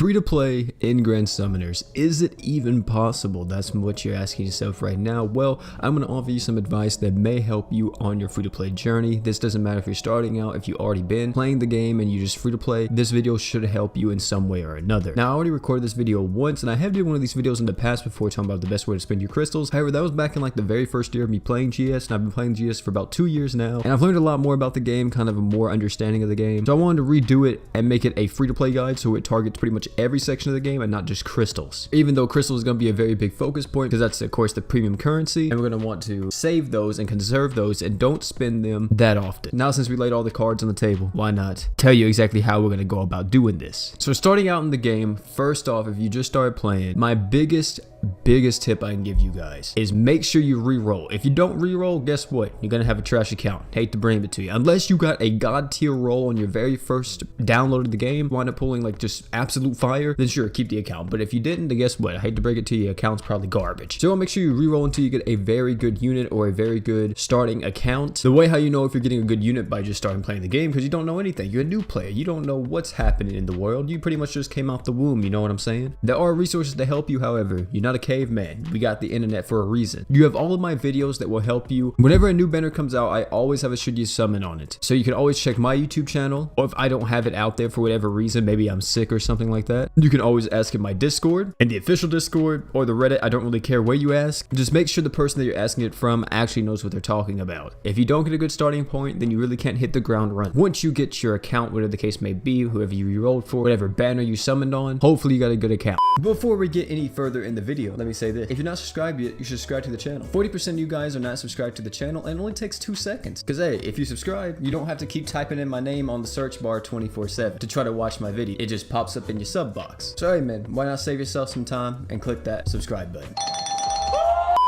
Free to play in Grand Summoners. Is it even possible? That's what you're asking yourself right now. Well, I'm going to offer you some advice that may help you on your free to play journey. This doesn't matter if you're starting out, if you've already been playing the game and you just free to play. This video should help you in some way or another. Now, I already recorded this video once and I have did one of these videos in the past before talking about the best way to spend your crystals. However, that was back in like the very first year of me playing GS, and I've been playing GS for about 2 years now. And I've learned a lot more about the game, kind of a more understanding of the game. So I wanted to redo it and make it a free to play guide so it targets pretty much every section of the game and not just crystals. Even though crystals is going to be a very big focus point because that's of course the premium currency, and we're going to want to save those and conserve those and don't spend them that often. Now, since we laid all the cards on the table, why not tell you exactly how we're going to go about doing this. So starting out in the game, first off, if you just started playing, my biggest tip I can give you guys is make sure you re-roll. If you don't re-roll, guess what? You're gonna have a trash account. Hate to bring it to you. Unless you got a god tier roll on your very first download of the game, wind up pulling like just absolute fire, then sure, keep the account. But if you didn't, then guess what? I hate to break it to you, your account's probably garbage. So make sure you re-roll until you get a very good unit or a very good starting account. The way how you know if you're getting a good unit by just starting playing the game, because you don't know anything. You're a new player. You don't know what's happening in the world. You pretty much just came out the womb. You know what I'm saying? There are resources to help you, however. You're not a caveman. We got the internet for a reason. You have all of my videos that will help you. Whenever a new banner comes out, I always have a should you summon on it. So you can always check my YouTube channel, or if I don't have it out there for whatever reason, maybe I'm sick or something like that, you can always ask in my Discord, in the official Discord, or the Reddit. I don't really care where you ask. Just make sure the person that you're asking it from actually knows what they're talking about. If you don't get a good starting point, then you really can't hit the ground running. Once you get your account, whatever the case may be, whoever you re-rolled for, whatever banner you summoned on, hopefully you got a good account. Before we get any further in the video, let me say this. If you're not subscribed yet, you should subscribe to the channel. 40% of you guys are not subscribed to the channel, and it only takes 2 seconds. Because hey, if you subscribe, you don't have to keep typing in my name on the search bar 24/7 to try to watch my video. It just pops up in your sub box. So hey man, why not save yourself some time and click that subscribe button.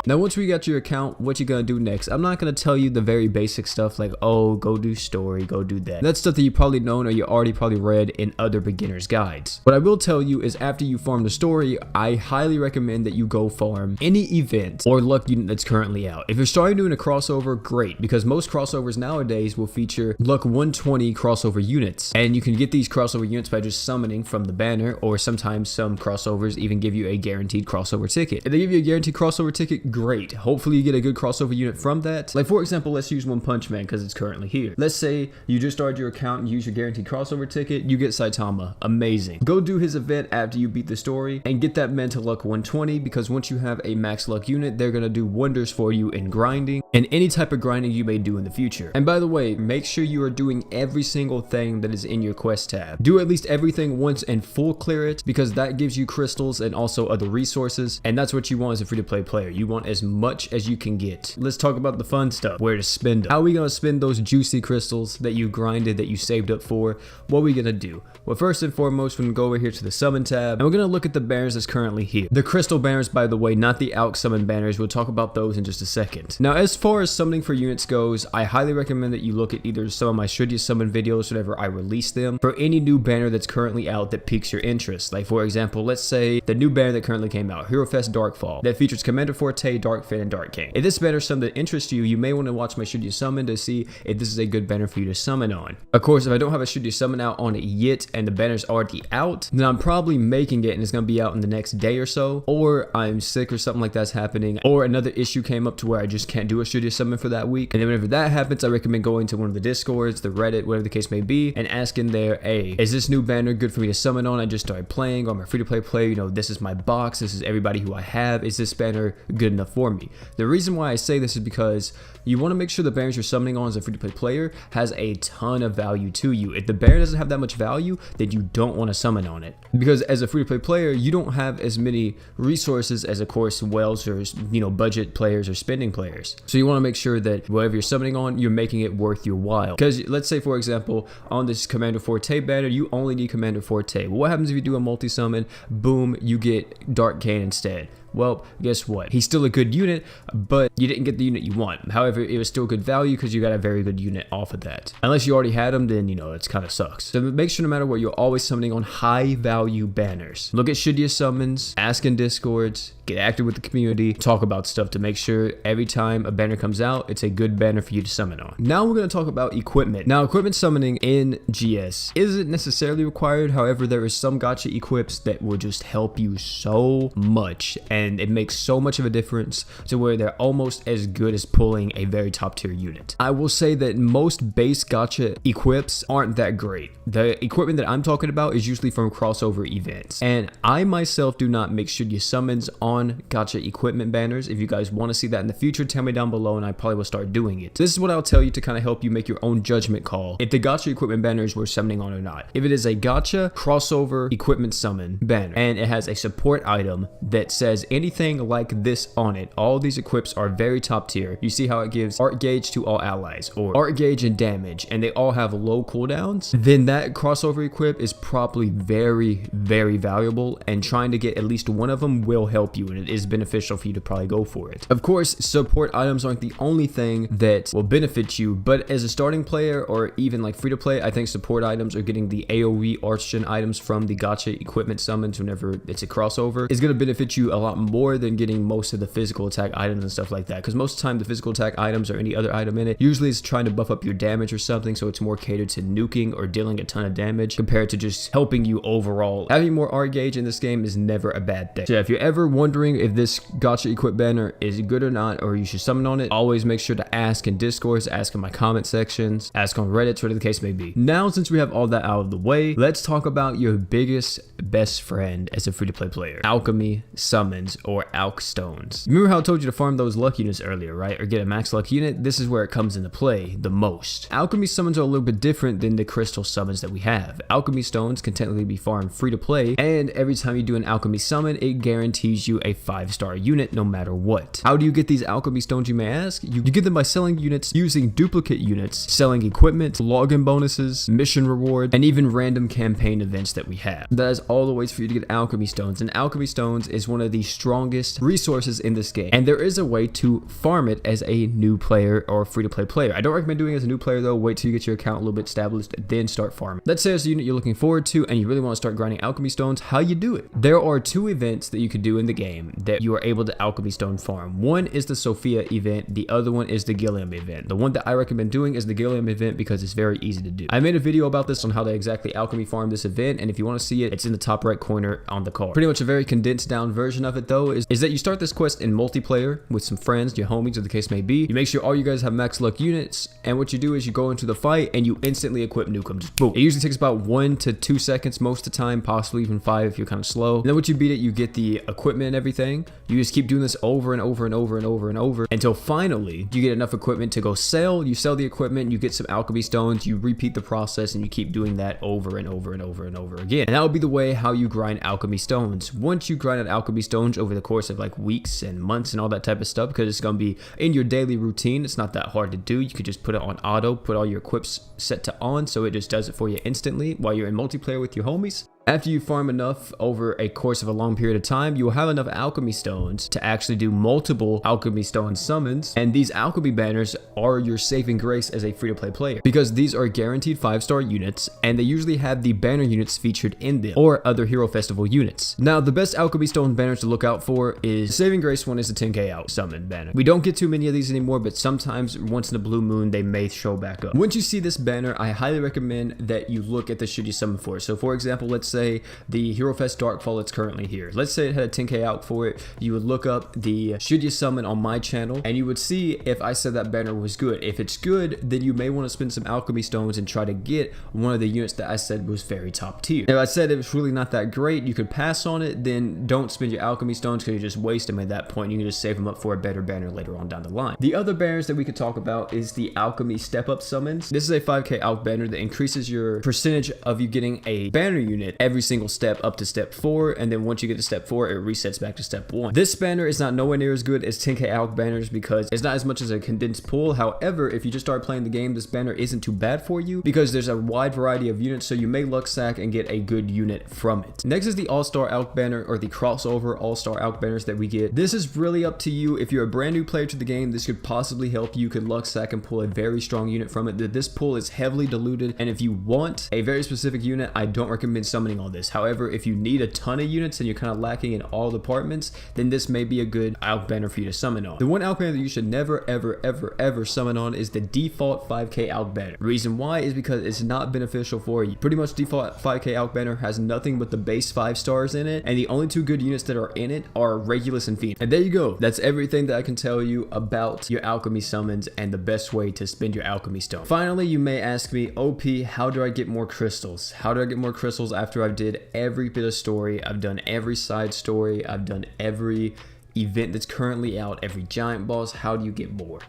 Now, once we got your account, what you gonna do next? I'm not gonna tell you the very basic stuff like, oh, go do story, go do that. That's stuff that you probably known or you already probably read in other beginners guides. What I will tell you is after you farm the story, I highly recommend that you go farm any event or luck unit that's currently out. If you're starting doing a crossover, great, because most crossovers nowadays will feature luck 120 crossover units, and you can get these crossover units by just summoning from the banner, or sometimes some crossovers even give you a guaranteed crossover ticket. If they give you a guaranteed crossover ticket, great. Hopefully you get a good crossover unit from that. Like for example, let's use One Punch Man because it's currently here. Let's say you just started your account and use your guaranteed crossover ticket, you get Saitama. Amazing. Go do his event after you beat the story and get that man to luck 120, because once you have a max luck unit, they're gonna do wonders for you in grinding and any type of grinding you may do in the future. And by the way, make sure you are doing every single thing that is in your quest tab. Do at least everything once and full clear it, because that gives you crystals and also other resources, and that's what you want as a free to play player. You want as much as you can get. Let's talk about the fun stuff, where to spend them. How are we gonna spend those juicy crystals that you grinded, that you saved up for? What are we gonna do? Well, first and foremost, we're gonna go over here to the summon tab, and we're gonna look at the banners that's currently here. The crystal banners, by the way, not the AUK summon banners. We'll talk about those in just a second. Now, as far as summoning for units goes, I highly recommend that you look at either some of my should you summon videos whenever I release them for any new banner that's currently out that piques your interest. Like for example, let's say the new banner that currently came out, Hero Fest Darkfall, that features Commander Forte, Darkfin, and Dark King. If this banner is something that interests you, you may want to watch my should you summon to see if this is a good banner for you to summon on. Of course, if I don't have a should you summon out on it yet and the banner's already out, then I'm probably making it and it's going to be out in the next day or so, or I'm sick or something like that's happening, or another issue came up to where I just can't do a should you summon for that week. And then whenever that happens, I recommend going to one of the Discords, the Reddit, whatever the case may be, and asking there, hey, is this new banner good for me to summon on? I just started playing, or I'm a free to play player, you know, this is my box, this is everybody who I have, is this banner good enough for me? The reason why I say this is because you want to make sure the banners you're summoning on as a free to play player has a ton of value to you. If the banner doesn't have that much value, then you don't want to summon on it, because as a free to play player, you don't have as many resources as of course whales or, you know, budget players or spending players. So you want to make sure that whatever you're summoning on, you're making it worth your while. Because let's say for example, on this Commander Forte banner, you only need Commander Forte. Well, what happens if you do a multi summon? Boom, you get Dark Cane instead. Well, guess what? He's still a good unit, but you didn't get the unit you want. However, it was still good value because you got a very good unit off of that. Unless you already had him, then, you know, it's kind of sucks. So make sure no matter what, you're always summoning on high value banners. Look at should you summons, ask in Discords, get active with the community, talk about stuff to make sure every time a banner comes out, it's a good banner for you to summon on. Now we're going to talk about equipment. Now, equipment summoning in GS isn't necessarily required. However, there is some gacha equips that will just help you so much, and it makes so much of a difference to where they're almost as good as pulling a very top tier unit. I will say that most base gacha equips aren't that great. The equipment that I'm talking about is usually from crossover events, and I myself do not make Shiryu summons on gacha equipment banners. If you guys want to see that in the future, tell me down below and I probably will start doing it. This is what I'll tell you to kind of help you make your own judgment call if the gacha equipment banners we're summoning on or not. If it is a gacha crossover equipment summon banner and it has a support item that says anything like this on it, all these equips are very top tier. You see how it gives art gauge to all allies, or art gauge and damage, and they all have low cooldowns, then that crossover equip is probably very valuable, and trying to get at least one of them will help you, and it is beneficial for you to probably go for it. Of course, support items aren't the only thing that will benefit you, but as a starting player or even like free to play, I think support items or getting the AoE Archgen items from the gacha equipment summons whenever it's a crossover is going to benefit you a lot more than getting most of the physical attack items and stuff like that, because most of the time the physical attack items or any other item in it usually is trying to buff up your damage or something, so it's more catered to nuking or dealing a ton of damage compared to just helping you overall. Having more art gauge in this game is never a bad thing. So if you're ever wondering if this gacha equip banner is good or not, or you should summon on it, always make sure to ask in Discords, ask in my comment sections, ask on Reddit, whatever the case may be. Now, since we have all that out of the way, let's talk about your biggest best friend as a free-to-play player: alchemy summons, or alch stones. Remember how I told you to farm those luck units earlier, right? Or get a max luck unit? This is where it comes into play the most. Alchemy summons are a little bit different than the crystal summons that we have. Alchemy stones can technically be farmed free to play, and every time you do an alchemy summon, it guarantees you a 5-star unit no matter what. How do you get these alchemy stones, you may ask? You get them by selling units, using duplicate units, selling equipment, login bonuses, mission rewards, and even random campaign events that we have. That is all the ways for you to get alchemy stones, and alchemy stones is one of the strongest resources in this game, and there is a way to farm it as a new player or free to play player. I don't recommend doing it as a new player though. Wait till you get your account a little bit established, then start farming. Let's say it's a unit you're looking forward to and you really want to start grinding alchemy stones. How you do it? There are 2 events that you could do in the game that you are able to alchemy stone farm. One is the Sophia event, the other one is the Gilliam event. The one that I recommend doing is the Gilliam event because it's very easy to do. I made a video about this on how to exactly alchemy farm this event, and if you want to see it, it's in the top right corner on the card. Pretty much a very condensed down version of it though is that you start this quest in multiplayer with some friends, your homies, or the case may be. You make sure all you guys have max luck units, and what you do is you go into the fight and you instantly equip Nukem. Just boom. It usually takes about 1 to 2 seconds most of the time, possibly even 5 if you're kind of slow. And then once you beat it, you get the equipment and everything. You just keep doing this over and over and over and over and over until finally you get enough equipment to go sell. You sell the equipment, you get some alchemy stones, you repeat the process, and you keep doing that over and over and over and over again. And that would be the way how you grind alchemy stones. Once you grind out alchemy stones over the course of like weeks and months and all that type of stuff, because it's going to be in your daily routine, it's not that hard to do. You could just put it on auto, put all your equips set to on, so it just does it for you instantly while you're in multiplayer with your homies. After you farm enough over a course of a long period of time, you will have enough alchemy stones to actually do multiple alchemy stone summons, and these alchemy banners are your saving grace as a free-to-play player because these are guaranteed 5-star units, and they usually have the banner units featured in them or other Hero Festival units. Now, the best alchemy stone banners to look out for is saving grace one is the 10k out summon banner. We don't get too many of these anymore, but sometimes once in a blue moon they may show back up. Once you see this banner, I highly recommend that you look at the should you summon for. So for example, let's say the Hero Fest Darkfall that's currently here. Let's say it had a 10k out for it. You would look up the should you summon on my channel and you would see if I said that banner was good. If it's good, then you may want to spend some alchemy stones and try to get one of the units that I said was very top tier. If I said it was really not that great, you could pass on it, then don't spend your alchemy stones because you just waste them at that point. You can just save them up for a better banner later on down the line. The other banners that we could talk about is the alchemy step up summons. This is a 5k alch banner that increases your percentage of you getting a banner unit every single step up to step 4, and then once you get to step 4 it resets back to step 1. This banner is not nowhere near as good as 10k alch banners because it's not as much as a condensed pool. However, if you just start playing the game, this banner isn't too bad for you because there's a wide variety of units, so you may luck sack and get a good unit from it. Next is the all-star alch banner, or the crossover all-star alch banners that we get. This is really up to you. If you're a brand new player to the game, this could possibly help you. You could luck sack and pull a very strong unit from it. This pool is heavily diluted, and if you want a very specific unit, I don't recommend summoning working on this. However, if you need a ton of units and you're kind of lacking in all departments, then this may be a good Alch banner for you to summon on. The one Alch banner that you should never ever summon on is the default 5k Alch banner. The reason why is because it's not beneficial for you. Pretty much default 5k Alch banner has nothing but the base 5 stars in it, and the only two good units that are in it are Regulus and Phoenix. And there you go. That's everything that I can tell you about your alchemy summons and the best way to spend your alchemy stone. Finally, you may ask me, OP, how do I get more crystals? How do I get more crystals after I've did every bit of story? I've done every side story. I've done every event that's currently out, every giant boss. How do you get more?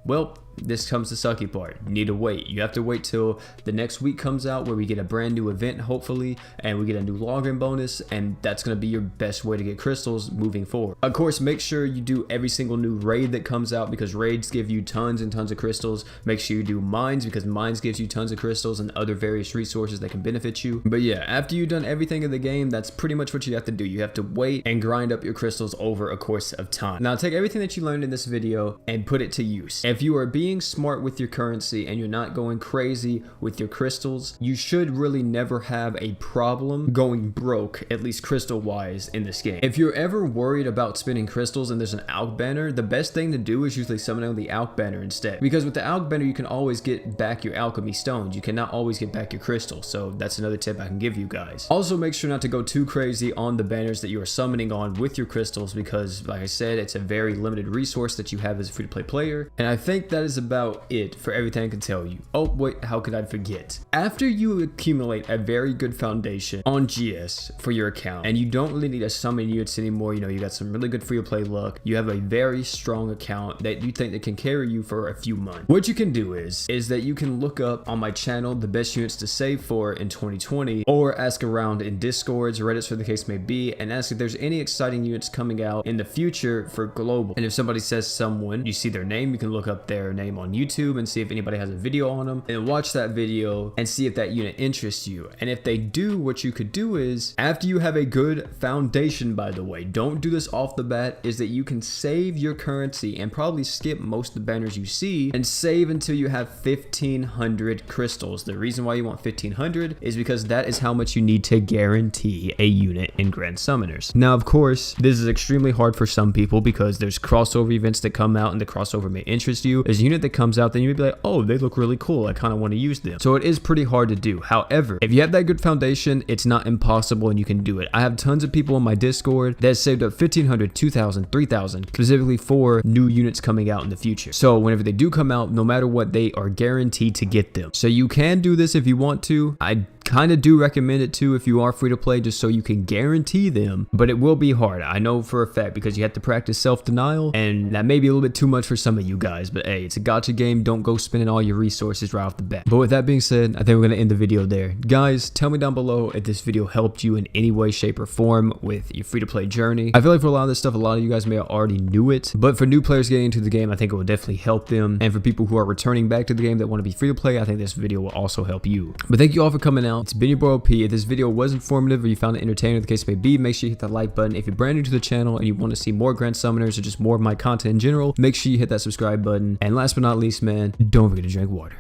Well, this comes the sucky part. You need to wait. You have to wait till the next week comes out where we get a brand new event, hopefully, and we get a new login bonus, and that's going to be your best way to get crystals moving forward. Of course, make sure you do every single new raid that comes out, because raids give you tons and tons of crystals. Make sure you do mines, because mines gives you tons of crystals and other various resources that can benefit you. But yeah, after you've done everything in the game, that's pretty much what you have to do. You have to wait and grind up your crystals over a course of time. Now, take everything that you learned in this video and put it to use. If you are being smart with your currency and you're not going crazy with your crystals, you should really never have a problem going broke, at least crystal wise, in this game. If you're ever worried about spending crystals and there's an Alch banner, the best thing to do is usually summon on the Alch banner instead, because with the Alch banner you can always get back your alchemy stones. You cannot always get back your crystals, so that's another tip I can give you guys. Also, make sure not to go too crazy on the banners that you are summoning on with your crystals, because like I said, it's a very limited resource that you have as a free-to-play player. And I think that is about it for everything I can tell you. Oh wait, how could I forget? After you accumulate a very good foundation on GS for your account, and you don't really need to summon units anymore, you know, you got some really good free to play luck, you have a very strong account that you think that can carry you for a few months. What you can do is that you can look up on my channel the best units to save for in 2020, or ask around in Discords, Reddits, whatever the case may be, and ask if there's any exciting units coming out in the future for global. And if somebody says someone, you see their name, you can look up their name on YouTube and see if anybody has a video on them, and watch that video and see if that unit interests you. And if they do, what you could do is, after you have a good foundation, by the way, don't do this off the bat, is that you can save your currency and probably skip most of the banners you see and save until you have 1500 crystals. The reason why you want 1500 is because that is how much you need to guarantee a unit in Grand Summoners. Now, of course, this is extremely hard for some people because there's crossover events that come out and the crossover may interest you. There's a unit that comes out, then you may be like, oh, they look really cool, I kind of want to use them. So it is pretty hard to do. However, if you have that good foundation, it's not impossible and you can do it. I have tons of people on my Discord that saved up 1500, 2000, 3000 specifically for new units coming out in the future. So whenever they do come out, no matter what, they are guaranteed to get them. So you can do this if you want to. I kind of do recommend it too if you are free to play, just so you can guarantee them, but it will be hard. I know for a fact, because you have to practice self-denial, and that may be a little bit too much for some of you guys, but hey, it's a gacha game. Don't go spending all your resources right off the bat. But with that being said, I think we're going to end the video there. Guys, tell me down below if this video helped you in any way, shape, or form with your free to play journey. I feel like for a lot of this stuff, a lot of you guys may have already knew it, but for new players getting into the game, I think it will definitely help them. And for people who are returning back to the game that want to be free to play, I think this video will also help you. But thank you all for coming out. It's been your boy OP. If this video was informative or you found it entertaining, the case may be, make sure you hit that like button. If you're brand new to the channel and you want to see more Grand Summoners or just more of my content in general, make sure you hit that subscribe button. And last but not least, man, don't forget to drink water.